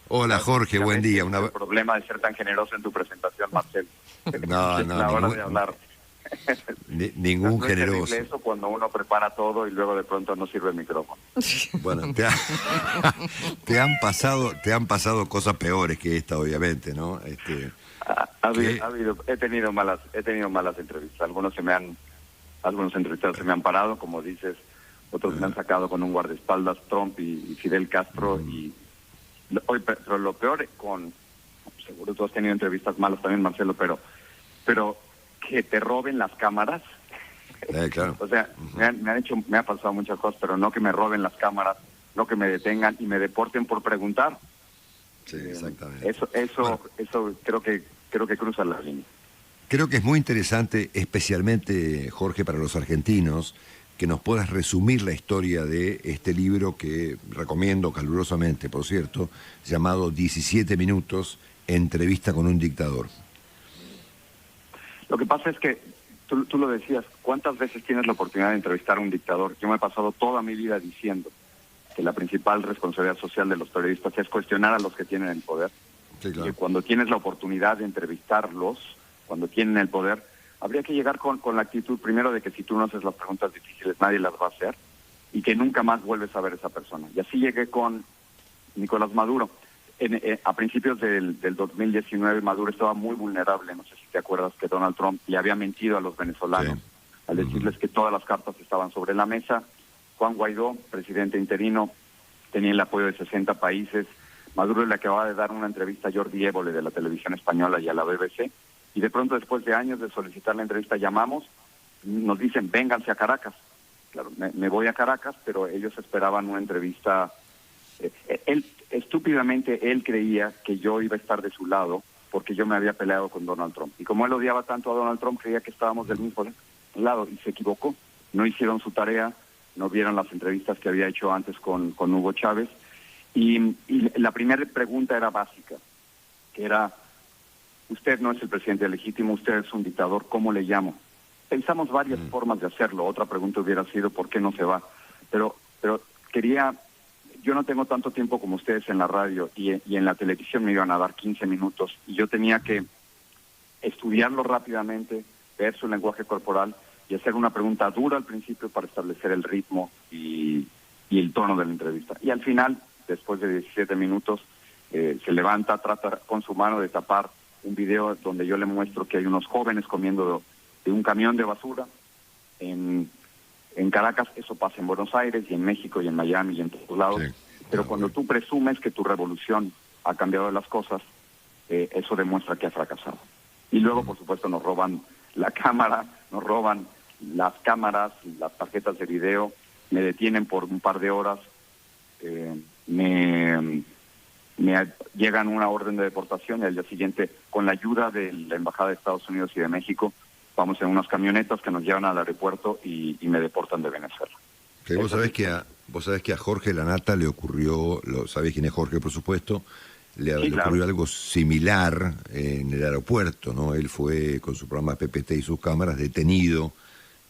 Hola Jorge, buen día. El problema de ser tan generoso en tu presentación, Marcelo. No, Es la hora de hablar. Ningún no generoso. Es terrible eso cuando uno prepara todo y luego de pronto no sirve el micrófono. Bueno, te han pasado cosas peores que esta, obviamente, ¿no? He tenido malas entrevistas. Algunos entrevistados se me han parado, como dices, otros me han sacado con un guardaespaldas, Trump y Fidel Castro. Pero lo peor seguro tú has tenido entrevistas malas también, Marcelo, pero que te roben las cámaras. Claro. O sea, me ha pasado muchas cosas, pero no que me roben las cámaras, no que me detengan y me deporten por preguntar. Sí, exactamente. Eso creo que cruza la línea. Creo que es muy interesante, especialmente, Jorge, para los argentinos, que nos puedas resumir la historia de este libro que recomiendo calurosamente, por cierto, llamado 17 minutos, entrevista con un dictador. Lo que pasa es que, tú lo decías, ¿cuántas veces tienes la oportunidad de entrevistar a un dictador? Yo me he pasado toda mi vida diciendo que la principal responsabilidad social de los periodistas es cuestionar a los que tienen el poder. Sí, claro. Y que cuando tienes la oportunidad de entrevistarlos, cuando tienen el poder, habría que llegar con la actitud primero de que si tú no haces las preguntas difíciles, nadie las va a hacer, y que nunca más vuelves a ver a esa persona. Y así llegué con Nicolás Maduro. A principios del 2019, Maduro estaba muy vulnerable. No sé si te acuerdas que Donald Trump le había mentido a los venezolanos al decirles que todas las cartas estaban sobre la mesa. Juan Guaidó, presidente interino, tenía el apoyo de 60 países. Maduro le acababa de dar una entrevista a Jordi Évole de la televisión española y a la BBC. Y de pronto, después de años de solicitar la entrevista, llamamos, nos dicen, vénganse a Caracas. Claro, me voy a Caracas, pero ellos esperaban una entrevista. Estúpidamente, él creía que yo iba a estar de su lado porque yo me había peleado con Donald Trump. Y como él odiaba tanto a Donald Trump, creía que estábamos del mismo lado y se equivocó. No hicieron su tarea, no vieron las entrevistas que había hecho antes con Hugo Chávez. Y la primera pregunta era básica, que era: usted no es el presidente legítimo, usted es un dictador, ¿cómo le llamo? Pensamos varias formas de hacerlo. Otra pregunta hubiera sido, ¿por qué no se va? Pero yo no tengo tanto tiempo como ustedes en la radio y en la televisión me iban a dar 15 minutos y yo tenía que estudiarlo rápidamente, ver su lenguaje corporal y hacer una pregunta dura al principio para establecer el ritmo y el tono de la entrevista. Y al final, después de 17 minutos, se levanta, trata con su mano de tapar un video donde yo le muestro que hay unos jóvenes comiendo de un camión de basura en Caracas. Eso pasa en Buenos Aires y en México y en Miami y en todos lados. Sí. Pero cuando tú presumes que tu revolución ha cambiado las cosas, eso demuestra que ha fracasado. Y luego, por supuesto, nos roban la cámara, nos roban las cámaras, las tarjetas de video, me detienen por un par de horas, me llegan una orden de deportación y al día siguiente, con la ayuda de la Embajada de Estados Unidos y de México, vamos en unas camionetas que nos llevan al aeropuerto y me deportan de Venezuela. Okay, vos sabés que a Jorge Lanata le ocurrió, sabés quién es Jorge, por supuesto, le ocurrió algo similar en el aeropuerto, ¿no? Él fue con su programa PPT y sus cámaras detenido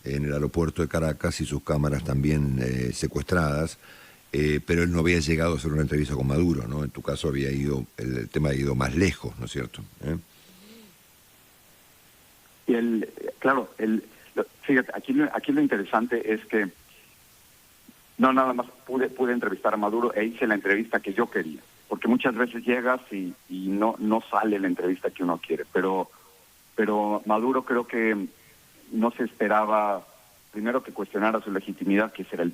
en el aeropuerto de Caracas y sus cámaras también secuestradas. Pero él no había llegado a hacer una entrevista con Maduro, ¿no? En tu caso el tema había ido más lejos, ¿no es cierto? Y fíjate, aquí lo interesante es que no nada más pude entrevistar a Maduro e hice la entrevista que yo quería, porque muchas veces llegas y no sale la entrevista que uno quiere, pero Maduro creo que no se esperaba, primero, que cuestionara su legitimidad, que será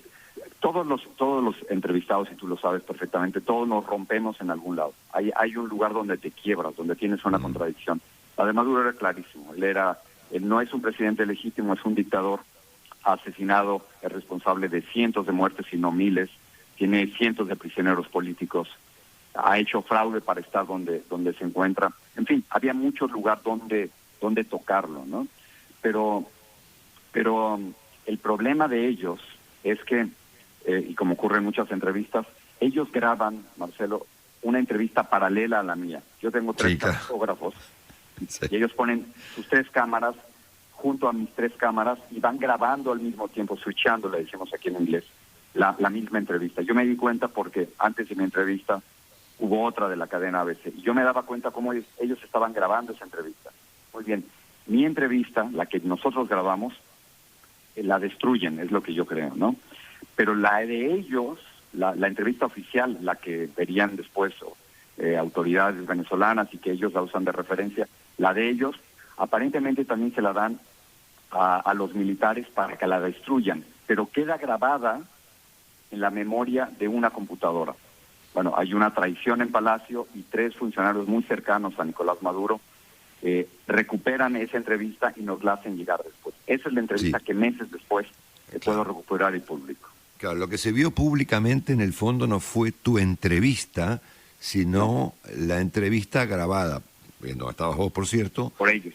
todos los entrevistados, y tú lo sabes perfectamente, todos nos rompemos en algún lado. Hay un lugar donde te quiebras, donde tienes una contradicción. La de Maduro era clarísimo. Él no es un presidente legítimo, es un dictador. Ha asesinado, es responsable de cientos de muertes y no miles. Tiene cientos de prisioneros políticos. Ha hecho fraude para estar donde se encuentra. En fin, había mucho lugar donde tocarlo, ¿no? Pero el problema de ellos es que, y como ocurre en muchas entrevistas, ellos graban, Marcelo, una entrevista paralela a la mía. Yo tengo 3 fotógrafos y ellos ponen sus 3 cámaras junto a mis 3 cámaras y van grabando al mismo tiempo, switchando, le decimos aquí en inglés, la misma entrevista. Yo me di cuenta porque antes de mi entrevista hubo otra de la cadena ABC. Y yo me daba cuenta cómo ellos estaban grabando esa entrevista. Muy bien, mi entrevista, la que nosotros grabamos, la destruyen, es lo que yo creo, ¿no? Pero la de ellos, la entrevista oficial, la que verían después autoridades venezolanas y que ellos la usan de referencia, la de ellos, aparentemente también se la dan a los militares para que la destruyan, pero queda grabada en la memoria de una computadora. Bueno, hay una traición en Palacio y 3 funcionarios muy cercanos a Nicolás Maduro recuperan esa entrevista y nos la hacen llegar después. Esa es la entrevista que meses después puedo recuperar el público. Claro, lo que se vio públicamente en el fondo no fue tu entrevista, sino la entrevista grabada, no estabas vos, por cierto, por ellos,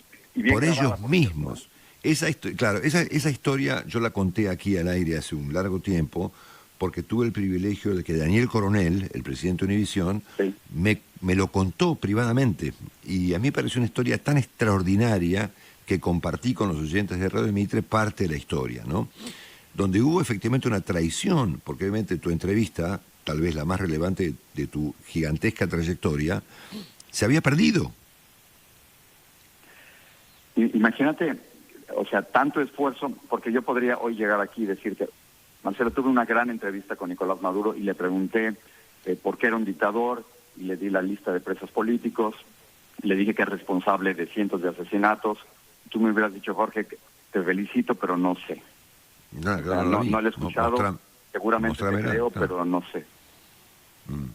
por ellos mismos. Esa historia yo la conté aquí al aire hace un largo tiempo, porque tuve el privilegio de que Daniel Coronel, el presidente de Univisión, me lo contó privadamente. Y a mí me pareció una historia tan extraordinaria que compartí con los oyentes de Radio Mitre parte de la historia, ¿no? Donde hubo efectivamente una traición, porque obviamente tu entrevista, tal vez la más relevante de tu gigantesca trayectoria, se había perdido. Imagínate, o sea, tanto esfuerzo, porque yo podría hoy llegar aquí y decirte, Marcelo, tuve una gran entrevista con Nicolás Maduro y le pregunté por qué era un dictador, y le di la lista de presos políticos, le dije que es responsable de cientos de asesinatos. Tú me hubieras dicho, Jorge, te felicito, pero no sé. Claro, no lo he escuchado, seguramente te creo, pero no sé.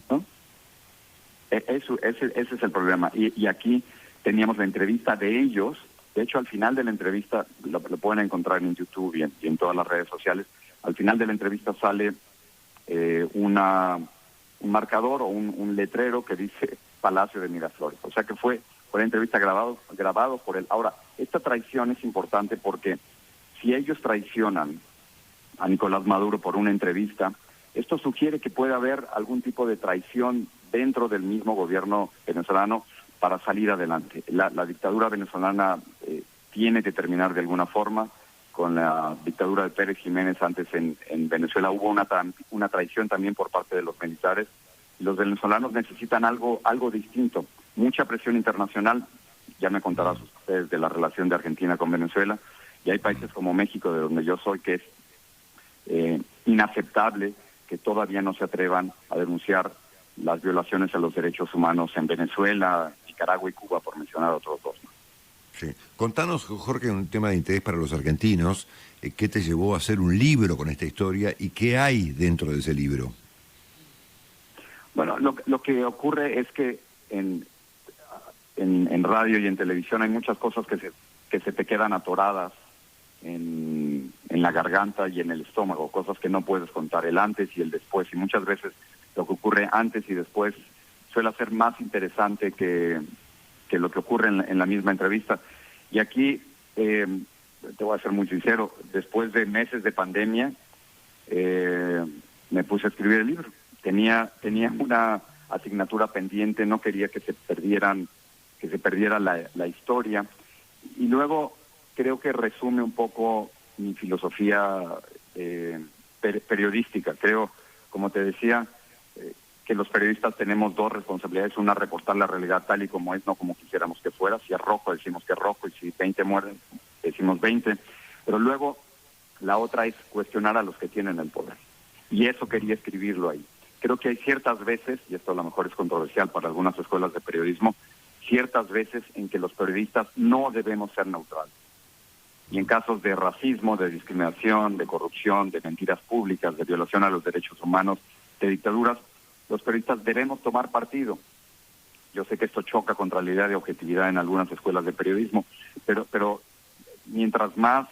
¿No? Ese es el problema. Y aquí teníamos la entrevista de ellos. De hecho, al final de la entrevista, lo pueden encontrar en YouTube y en todas las redes sociales. Al final de la entrevista sale un marcador o un letrero que dice Palacio de Miraflores. O sea que fue una entrevista grabado por él. Ahora, esta traición es importante porque si ellos traicionan a Nicolás Maduro por una entrevista, esto sugiere que puede haber algún tipo de traición dentro del mismo gobierno venezolano para salir adelante. La dictadura venezolana tiene que terminar de alguna forma. Con la dictadura de Pérez Jiménez antes en Venezuela hubo una traición también por parte de los militares. Los venezolanos necesitan algo distinto, mucha presión internacional. Ya me contarás ustedes de la relación de Argentina con Venezuela, y hay países como México, de donde yo soy, que es inaceptable que todavía no se atrevan a denunciar las violaciones a los derechos humanos en Venezuela, Nicaragua y Cuba, por mencionar otros dos. Sí. Contanos, Jorge, un tema de interés para los argentinos, ¿qué te llevó a hacer un libro con esta historia y qué hay dentro de ese libro? Bueno, lo que ocurre es que en radio y en televisión hay muchas cosas que se te quedan atoradas en la garganta y en el estómago, cosas que no puedes contar, el antes y el después, y muchas veces lo que ocurre antes y después suele ser más interesante que lo que ocurre en la misma entrevista. Y aquí, te voy a ser muy sincero, después de meses de pandemia, me puse a escribir el libro. Tenía una asignatura pendiente, no quería que se perdiera la historia. Y luego creo que resume un poco mi filosofía periodística. Creo, como te decía, que los periodistas tenemos dos responsabilidades: una, reportar la realidad tal y como es, no como quisiéramos que fuera. Si es rojo, decimos que es rojo, y si 20 mueren, decimos 20. Pero luego, la otra es cuestionar a los que tienen el poder. Y eso quería escribirlo ahí. Creo que hay ciertas veces, y esto a lo mejor es controversial para algunas escuelas de periodismo, ciertas veces en que los periodistas no debemos ser neutrales. Y en casos de racismo, de discriminación, de corrupción, de mentiras públicas, de violación a los derechos humanos, de dictaduras, los periodistas debemos tomar partido. Yo sé que esto choca contra la idea de objetividad en algunas escuelas de periodismo, pero mientras más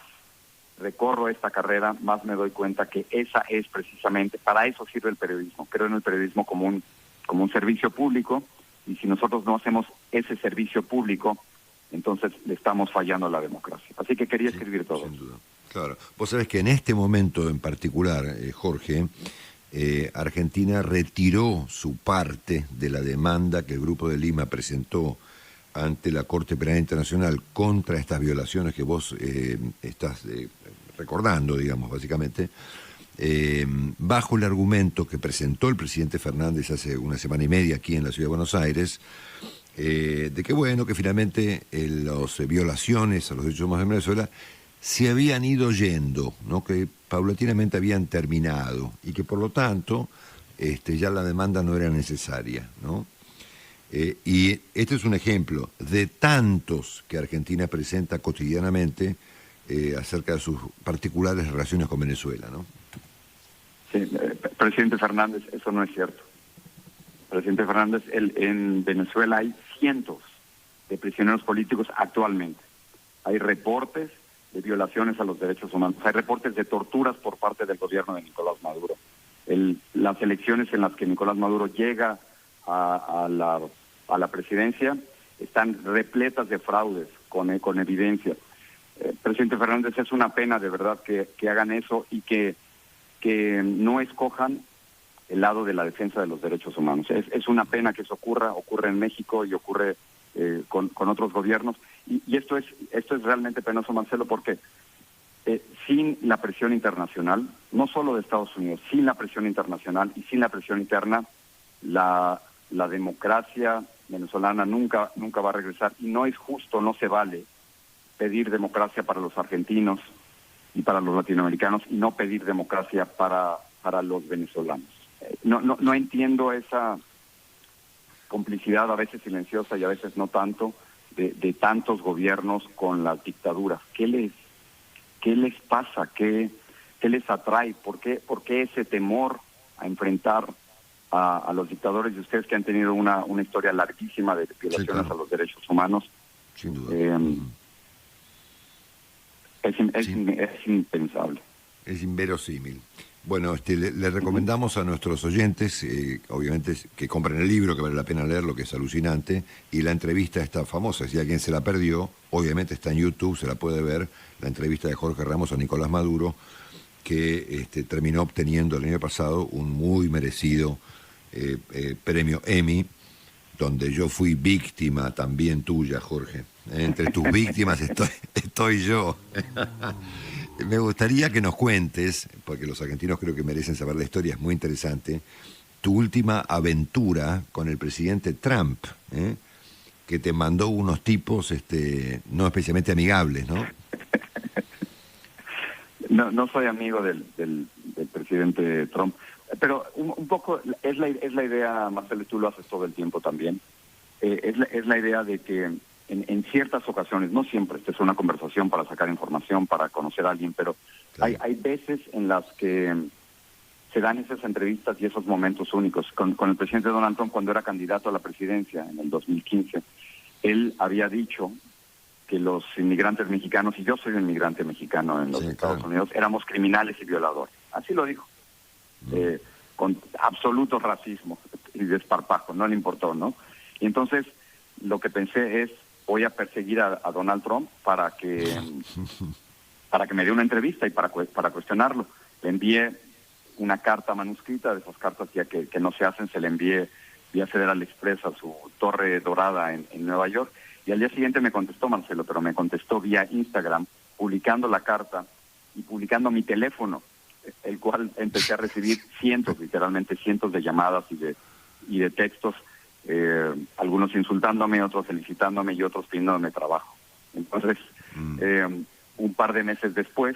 recorro esta carrera, más me doy cuenta que esa es precisamente, para eso sirve el periodismo. Creo en el periodismo como un servicio público, y si nosotros no hacemos ese servicio público, entonces le estamos fallando a la democracia. Así que quería escribir todo. Sin duda. Claro. Vos sabés que en este momento en particular, Jorge, Argentina retiró su parte de la demanda que el Grupo de Lima presentó ante la Corte Penal Internacional contra estas violaciones que vos estás recordando, digamos, básicamente. bajo el argumento que presentó el presidente Fernández hace una semana y media aquí en la Ciudad de Buenos Aires, de que bueno, que finalmente las violaciones a los derechos humanos en Venezuela se habían ido yendo, ¿no? Que paulatinamente habían terminado y que por lo tanto ya la demanda no era necesaria, ¿no? Y este es un ejemplo de tantos que Argentina presenta cotidianamente acerca de sus particulares relaciones con Venezuela, ¿no? Sí, presidente Fernández, eso no es cierto. Presidente Fernández, en Venezuela hay cientos de prisioneros políticos actualmente. Hay reportes de violaciones a los derechos humanos, hay reportes de torturas por parte del gobierno de Nicolás Maduro. Las elecciones en las que Nicolás Maduro llega a la presidencia están repletas de fraudes con evidencia. Presidente Fernández, es una pena de verdad que hagan eso y que no escojan el lado de la defensa de los derechos humanos. Es una pena que eso ocurre en México y ocurre con otros gobiernos. Y esto es realmente penoso, Marcelo, porque sin la presión internacional, no solo de Estados Unidos, sin la presión internacional y sin la presión interna, la democracia venezolana nunca va a regresar. Y no es justo, no se vale pedir democracia para los argentinos y para los latinoamericanos y no pedir democracia para los venezolanos. No entiendo esa complicidad, a veces silenciosa y a veces no tanto, de tantos gobiernos con las dictaduras. ¿Qué les pasa? ¿Qué les atrae? ¿Por qué ese temor a enfrentar a los dictadores de ustedes que han tenido una historia larguísima de violaciones, sí, claro, a los derechos humanos? Sin duda. Es impensable. Es inverosímil. Bueno, le recomendamos a nuestros oyentes, obviamente, que compren el libro, que vale la pena leerlo, que es alucinante, y la entrevista está famosa. Si alguien se la perdió, obviamente está en YouTube, se la puede ver, la entrevista de Jorge Ramos a Nicolás Maduro, que terminó obteniendo el año pasado un muy merecido premio Emmy, donde yo fui víctima también tuya, Jorge. Entre tus víctimas estoy yo. Me gustaría que nos cuentes, porque los argentinos creo que merecen saber la historia, es muy interesante, tu última aventura con el presidente Trump, que te mandó unos tipos no especialmente amigables, ¿no? No soy amigo del presidente Trump, pero un poco es la idea, Marcelo, tú lo haces todo el tiempo también, es la idea de que en ciertas ocasiones, no siempre, esta es una conversación para sacar información, para conocer a alguien, pero claro, hay veces en las que se dan esas entrevistas y esos momentos únicos. Con el presidente Donald Trump, cuando era candidato a la presidencia en el 2015, él había dicho que los inmigrantes mexicanos, y yo soy un inmigrante mexicano en los Estados Unidos, éramos criminales y violadores. Así lo dijo. Con absoluto racismo y desparpajo, no le importó, ¿no? Y entonces lo que pensé es, voy a perseguir a Donald Trump para que me dé una entrevista y para cuestionarlo. Le envié una carta manuscrita, de esas cartas ya que no se hacen, se le envié vía Federal Express a su torre dorada en Nueva York, y al día siguiente me contestó, Marcelo, pero me contestó vía Instagram, publicando la carta y publicando mi teléfono, el cual empecé a recibir literalmente cientos de llamadas y de textos, algunos insultándome, otros felicitándome y otros pidiéndome trabajo. Entonces, un par de meses después,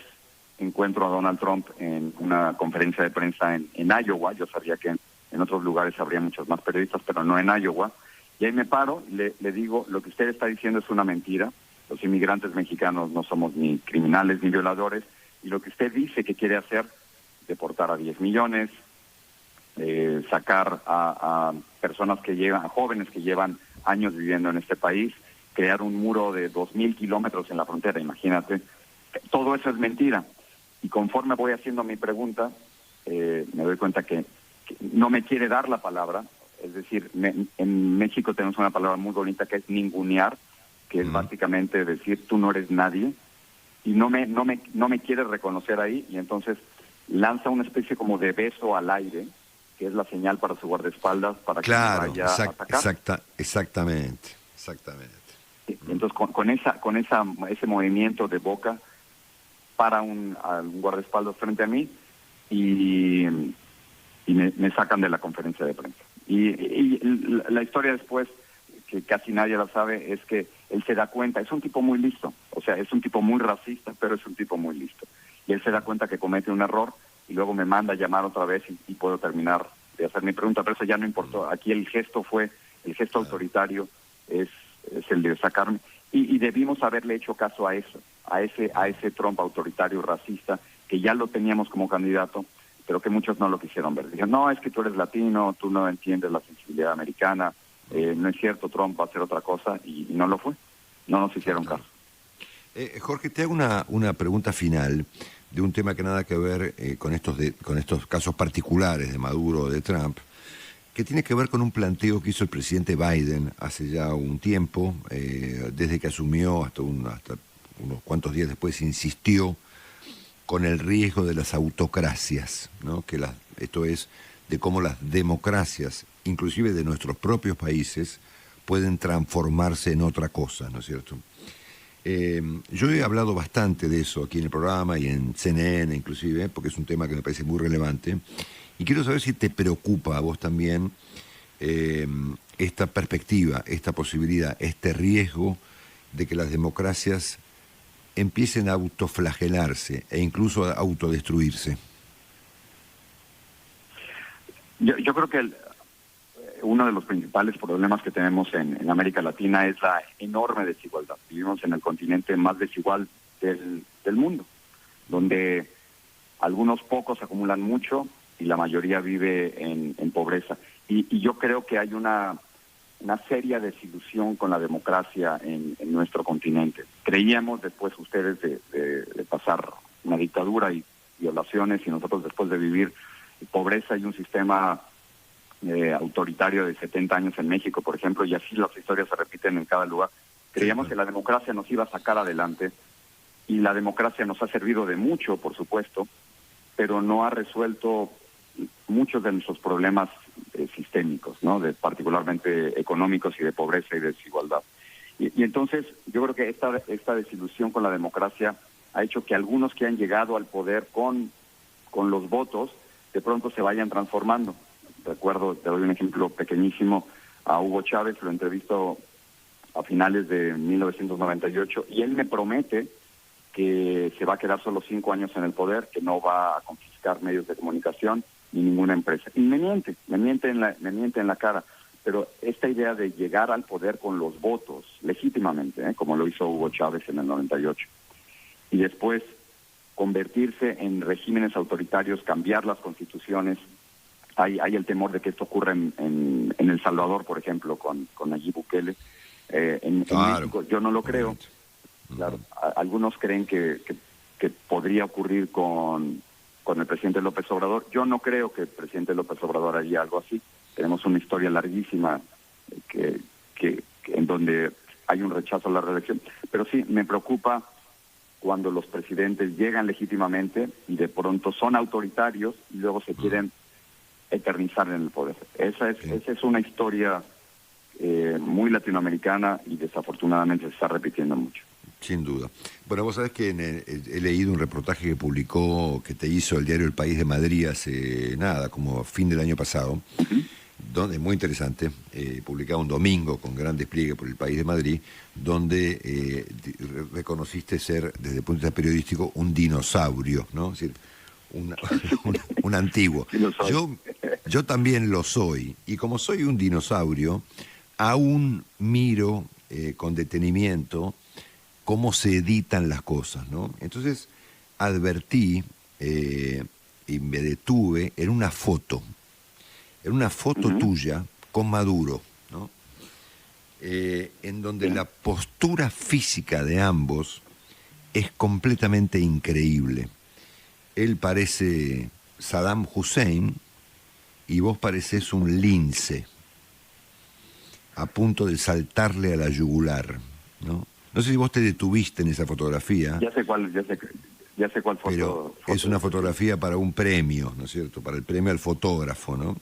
encuentro a Donald Trump en una conferencia de prensa en Iowa. Yo sabía que en otros lugares habría muchos más periodistas, pero no en Iowa. Y ahí me paro, le digo, lo que usted está diciendo es una mentira. Los inmigrantes mexicanos no somos ni criminales ni violadores. Y lo que usted dice que quiere hacer, deportar a 10 millones, sacar a personas a jóvenes que llevan años viviendo en este país, crear un muro de 2,000 kilómetros en la frontera, imagínate. Todo eso es mentira. Y conforme voy haciendo mi pregunta, me doy cuenta que no me quiere dar la palabra. Es decir, en México tenemos una palabra muy bonita que es ningunear, que es básicamente decir tú no eres nadie, y no me quiere reconocer ahí, y entonces lanza una especie como de beso al aire, que es la señal para su guardaespaldas para que vaya a atacar. Exactamente. Entonces con ese movimiento de boca para un guardaespaldas frente a mí, y me sacan de la conferencia de prensa. Y la historia después, que casi nadie la sabe, es que él se da cuenta, es un tipo muy listo, o sea, es un tipo muy racista, pero es un tipo muy listo. Y él se da cuenta que comete un error y luego me manda a llamar otra vez y puedo terminar de hacer mi pregunta, pero eso ya no importó. Aquí el gesto autoritario es el de sacarme. Y debimos haberle hecho caso a eso, a ese Trump autoritario racista, que ya lo teníamos como candidato, pero que muchos no lo quisieron ver. Dijeron, no, es que tú eres latino, tú no entiendes la sensibilidad americana, no es cierto, Trump va a hacer otra cosa, y no lo fue. No nos hicieron caso. Jorge, te hago una pregunta final de un tema que nada que ver con estos casos particulares de Maduro o de Trump, que tiene que ver con un planteo que hizo el presidente Biden hace ya un tiempo, desde que asumió hasta unos cuantos días después, insistió con el riesgo de las autocracias, ¿no? Esto es, de cómo las democracias, inclusive de nuestros propios países, pueden transformarse en otra cosa, ¿no es cierto? Yo he hablado bastante de eso aquí en el programa y en CNN inclusive, porque es un tema que me parece muy relevante, y quiero saber si te preocupa a vos también esta perspectiva, esta posibilidad, este riesgo de que las democracias empiecen a autoflagelarse e incluso a autodestruirse. Yo creo que uno de los principales problemas que tenemos en América Latina es la enorme desigualdad. Vivimos en el continente más desigual del mundo, donde algunos pocos acumulan mucho y la mayoría vive en pobreza. Y yo creo que hay una seria desilusión con la democracia en nuestro continente. Creíamos después ustedes de pasar una dictadura y violaciones, y nosotros después de vivir pobreza y un sistema autoritario de 70 años en México, por ejemplo, y así las historias se repiten en cada lugar. Creíamos que la democracia nos iba a sacar adelante, y la democracia nos ha servido de mucho, por supuesto, pero no ha resuelto muchos de nuestros problemas sistémicos, ¿no? Particularmente económicos y de pobreza y de desigualdad. Y entonces yo creo que esta desilusión con la democracia ha hecho que algunos que han llegado al poder con los votos, de pronto se vayan transformando. Recuerdo, te doy un ejemplo pequeñísimo, a Hugo Chávez, lo entrevisto a finales de 1998, y él me promete que se va a quedar solo 5 años en el poder, que no va a confiscar medios de comunicación ni ninguna empresa. Y me miente en la cara. Pero esta idea de llegar al poder con los votos, legítimamente, como lo hizo Hugo Chávez en el 98, y después convertirse en regímenes autoritarios, cambiar las constituciones. Hay el temor de que esto ocurra en El Salvador, por ejemplo, con Nayib Bukele. En México yo no lo creo. Claro, algunos creen que podría ocurrir con el presidente López Obrador. Yo no creo que el presidente López Obrador haría algo así. Tenemos una historia larguísima que en donde hay un rechazo a la reelección. Pero sí, me preocupa cuando los presidentes llegan legítimamente y de pronto son autoritarios y luego se quieren eternizar en el poder. Esa es una historia muy latinoamericana y desafortunadamente se está repitiendo mucho. Sin duda. Bueno, vos sabés que he leído un reportaje que te hizo el diario El País de Madrid hace como fin del año pasado, donde muy interesante, publicado un domingo con gran despliegue por El País de Madrid, donde reconociste ser, desde el punto de vista periodístico, un dinosaurio, ¿no? Es decir, un antiguo. Yo también lo soy, y como soy un dinosaurio, aún miro con detenimiento cómo se editan las cosas, ¿no? Entonces advertí y me detuve en una foto tuya con Maduro, ¿no? En donde la postura física de ambos es completamente increíble. Él parece Saddam Hussein y vos parecés un lince a punto de saltarle a la yugular, ¿no? No sé si vos te detuviste en esa fotografía. Ya sé cuál foto. Pero es una fotografía para un premio, ¿no es cierto? Para el premio al fotógrafo, ¿no?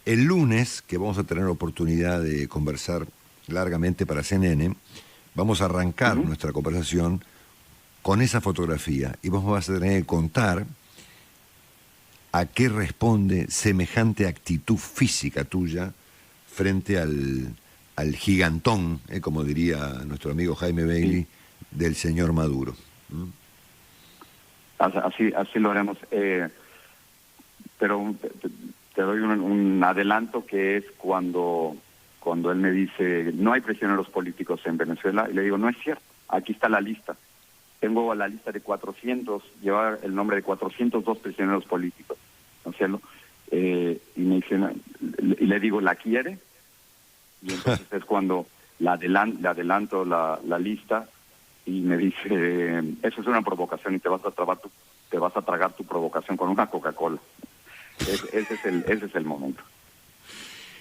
El lunes, que vamos a tener la oportunidad de conversar largamente para CNN, vamos a arrancar nuestra conversación con esa fotografía y vos vas a tener que contar a qué responde semejante actitud física tuya frente al gigantón, como diría nuestro amigo Jaime Bailey, del señor Maduro. Así lo haremos. Pero te doy un adelanto, que es cuando él me dice, no hay prisioneros políticos en Venezuela, y le digo, no es cierto, aquí está la lista. Tengo la lista de 400, lleva el nombre de 402 prisioneros políticos, ¿no es cierto? Y me dice, y le digo, ¿la quiere? Y entonces es cuando le adelanto la lista, y me dice, eso es una provocación y te vas a tragar tu provocación con una Coca-Cola. Ese es el momento.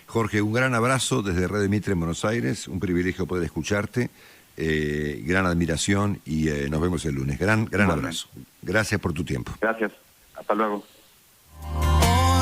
Jorge, un gran abrazo desde Red Mitre en Buenos Aires, un privilegio poder escucharte, gran admiración, y nos vemos el lunes. Gran abrazo. Gracias por tu tiempo. Gracias, hasta luego.